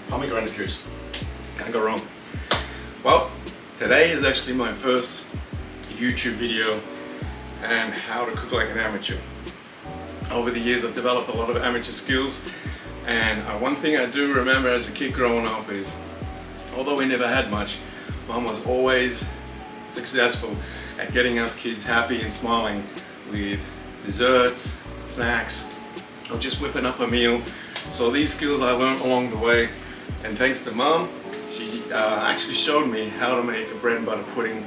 Pomegranate juice, can't go wrong. Well, today is actually my first YouTube video and how to cook like an amateur. Over the years I've developed a lot of amateur skills, and one thing I do remember as a kid growing up is, although we never had much, Mum was always successful at getting us kids happy and smiling with desserts, snacks, or just whipping up a meal. So these skills I learned along the way, and thanks to Mum, she actually showed me how to make a bread and butter pudding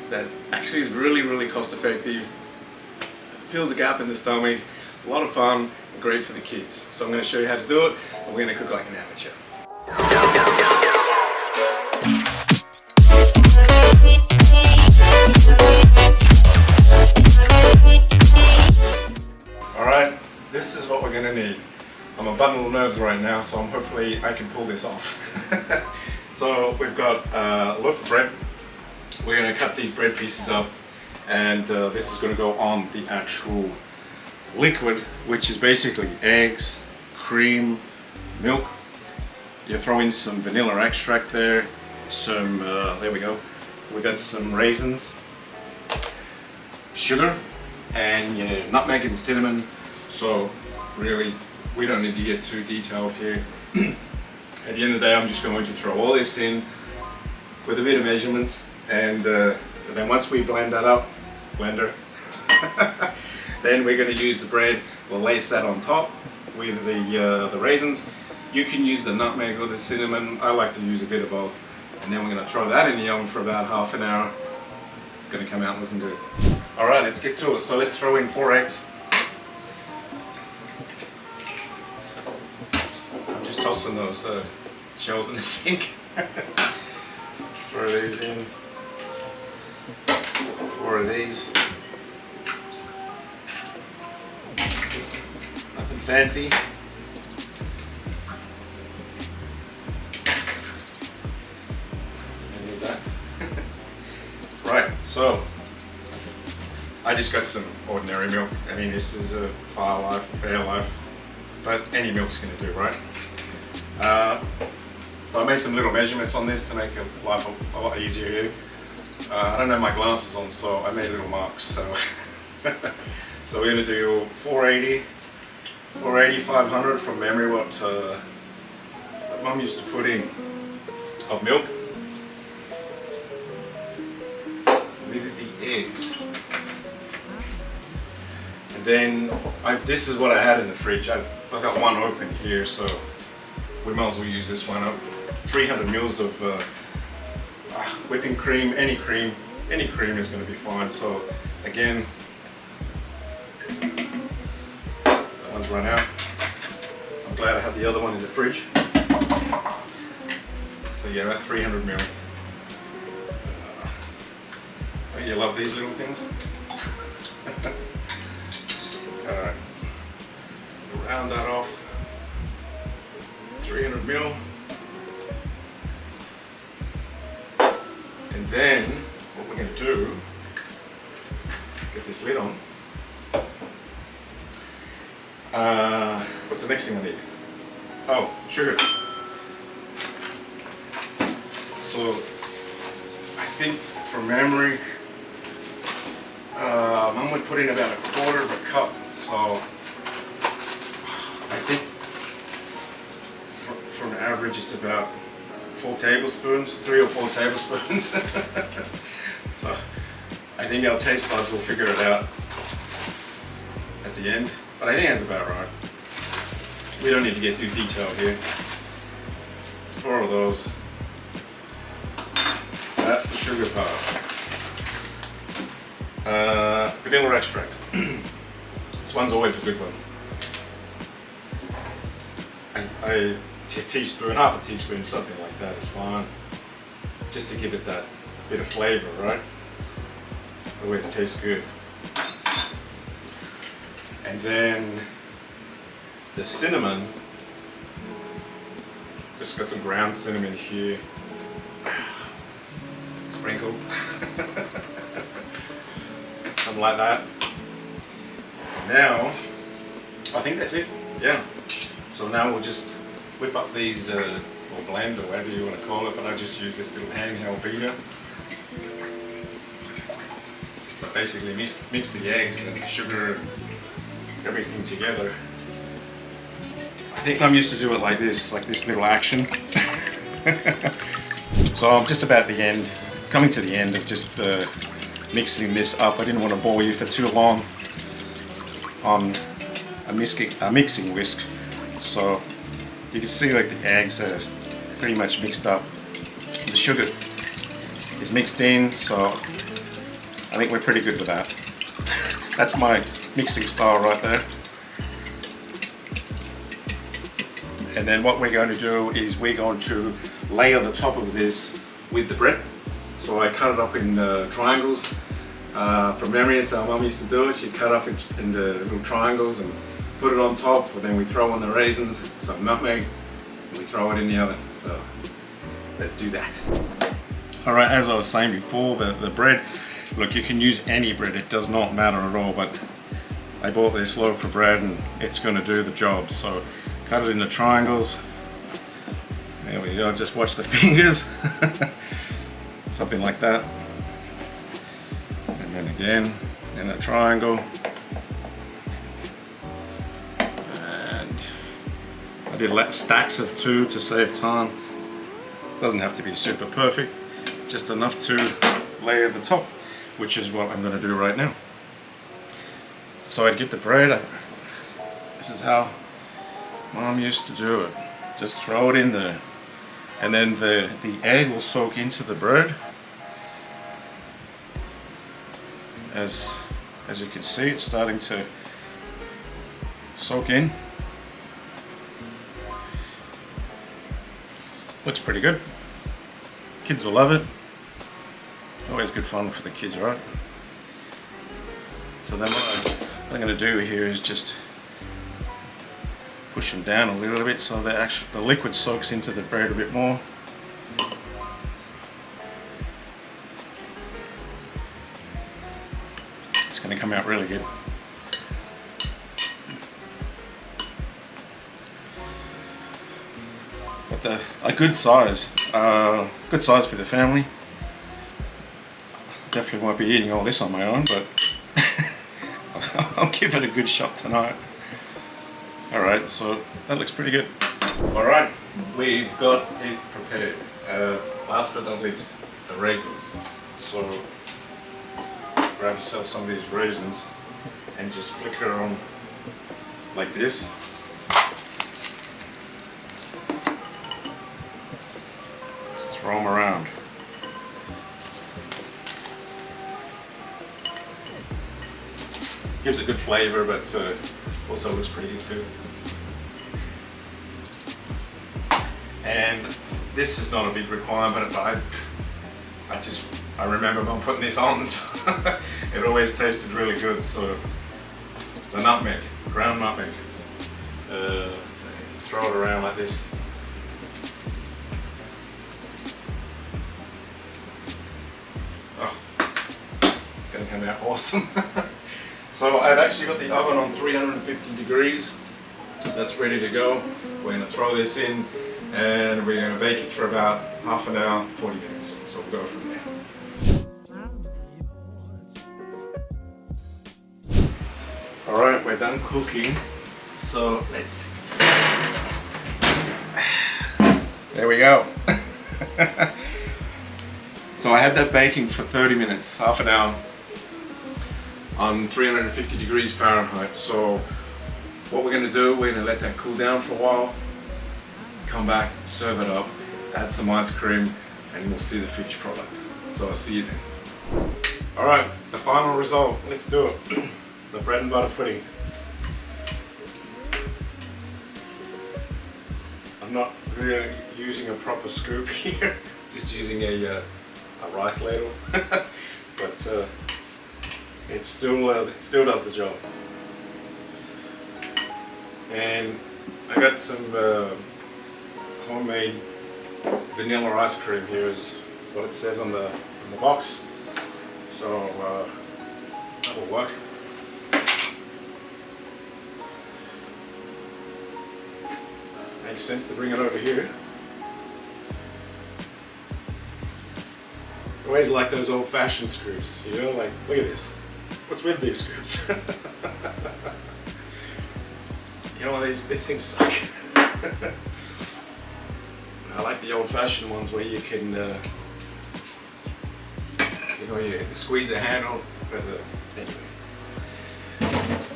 that actually is really cost effective, fills a gap in the stomach, a lot of fun, and great for the kids. So I'm going to show you how to do it, and we're going to cook like an amateur. Alright, this is what we're going to need. I'm a bundle of nerves right now, so hopefully I can pull this off. So we've got a loaf of bread. We're going to cut these bread pieces up, and this is going to go on the actual liquid, which is basically eggs, cream, milk. You throw in some vanilla extract there, some, there we go. We got some raisins, sugar, and nutmeg and cinnamon. So really, we don't need to get too detailed here. At the end of the day, I'm just going to throw all this in with a bit of measurements, and then once we blend that up, blender, then we're going to use the bread. We'll lace that on top with the raisins. You can use the nutmeg or the cinnamon. I like to use a bit of both. And then we're going to throw that in the oven for about half an hour. It's going to come out looking good. Alright, let's get to it. So let's throw in 4 eggs. I'm just tossing those shells in the sink. Throw these in. 4 of these. Nothing fancy. Right, so I just got some ordinary milk. I mean, this is a Fire Life, a Fair Life, but any milk's going to do, right? So I made some little measurements on this to make life a lot easier here. I don't have my glasses on, so I made little marks. So, so we're going to do 480, 500 from memory, what Mum used to put in of milk. With the eggs, and then this is what I had in the fridge. I've got one open here, so we might as well use this one up. 300 mils of whipping cream. Any cream is going to be fine. So again, that one's run out. I'm glad I had the other one in the fridge. So yeah, about 300 mil. You love these little things? Alright, round that off. 300 mil. And then, what we're going to do, get this lid on. What's the next thing I need? Oh, sugar. So, I think from memory, Mum would put in about 1/4 of a cup, so I think from average it's about 4 tablespoons, 3 or 4 tablespoons. So I think our taste buds will figure it out at the end, but I think that's about right. We don't need to get too detailed here. 4 of those. That's the sugar part. Vanilla extract. This one's always a good one. A teaspoon, half a teaspoon, something like that is fine. Just to give it that bit of flavor, right? Always tastes good. And then the cinnamon, just got some ground cinnamon here. Sprinkle. Something like that. And now, I think that's it. Yeah. So now we'll just whip up these, or blend, or whatever you want to call it, but I just use this little handheld beater. Just to basically mix the eggs and the sugar and everything together. I think I'm used to do it like this little action. So I'm just about the end, coming to the end of just mixing this up. I didn't want to bore you for too long on a mixing whisk. So you can see like the eggs are pretty much mixed up. The sugar is mixed in, so I think we're pretty good with that. That's my mixing style right there. And then what we're going to do is we're going to layer the top of this with the bread. So I cut it up in triangles. From memory, it's how Mum used to do it. She'd cut up in the little triangles and put it on top, and then we throw on the raisins, some nutmeg, and we throw it in the oven. So let's do that. Alright, as I was saying before, the bread, look, you can use any bread, it does not matter at all, but I bought this loaf of bread and it's going to do the job. So cut it into triangles. There we go, just watch the fingers. Something like that. And then again, in a triangle. I did stacks of 2 to save time. Doesn't have to be super perfect, just enough to layer the top, which is what I'm going to do right now. So I'd get the bread. This is how Mom used to do it. Just throw it in there, and then the egg will soak into the bread. As you can see, it's starting to soak in. Looks pretty good. Kids will love it. Always good fun for the kids, right? So then what I'm going to do here is just push them down a little bit so the liquid soaks into the bread a bit more. It's going to come out really good. But a good size for the family. Definitely won't be eating all this on my own, but I'll give it a good shot tonight. Alright, so that looks pretty good. Alright, we've got it prepared. Last but not least, the raisins. So grab yourself some of these raisins and just flicker on like this. Just throw them around. Gives a good flavor, but also looks pretty good too. And this is not a big requirement, but I remember Mum putting this on, so it always tasted really good. So the nutmeg, ground nutmeg, let's see, throw it around like this. Oh, it's going to come out awesome. So I've actually got the oven on 350 degrees. That's ready to go. We're going to throw this in and we're going to bake it for about half an hour, 40 minutes. So we'll go from there. Alright, we're done cooking. So let's see. There we go. So I had that baking for 30 minutes, half an hour, on 350 degrees Fahrenheit. So what we're going to do, we're going to let that cool down for a while, come back, serve it up, add some ice cream, and we'll see the finished product. So I'll see you then. Alright, the final result, let's do it. The bread and butter pudding. I'm not really using a proper scoop here, just using a rice ladle, but it still does the job. And I got some homemade vanilla ice cream. Here is what it says on the box. So that will work. Makes sense to bring it over here. Always like those old-fashioned scoops, you know, like, look at this. What's with these scoops? You know, these things suck. I like the old-fashioned ones where you can, you know, you squeeze the handle. But anyway.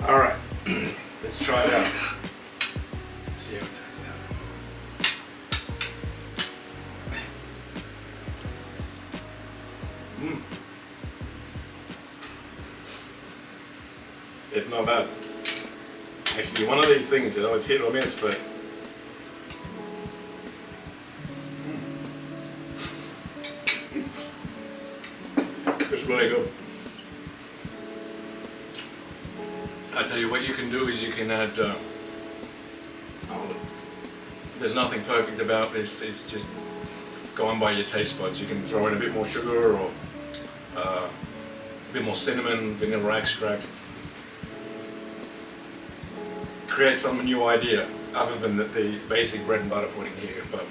All right, let's try it out. See how it turns out. It's not bad. Actually, one of these things, you know, it's hit or miss, but it's really good. I tell you what you can do is you can add, there's nothing perfect about this, it's just going by your taste buds. You can throw in a bit more sugar or a bit more cinnamon, vanilla extract. Create some new idea other than the basic bread and butter pudding here. But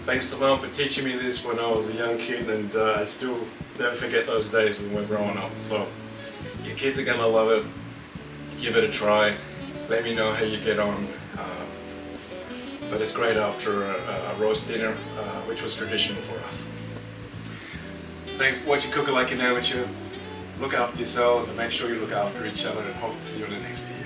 thanks to Mum for teaching me this when I was a young kid, and I still never forget those days when we were growing up. So your kids are gonna love it. Give it a try. Let me know how you get on. But it's great after a roast dinner, which was traditional for us. Thanks for watching Cooking Like an Amateur. Look after yourselves and make sure you look after each other, and hope to see you in the next video.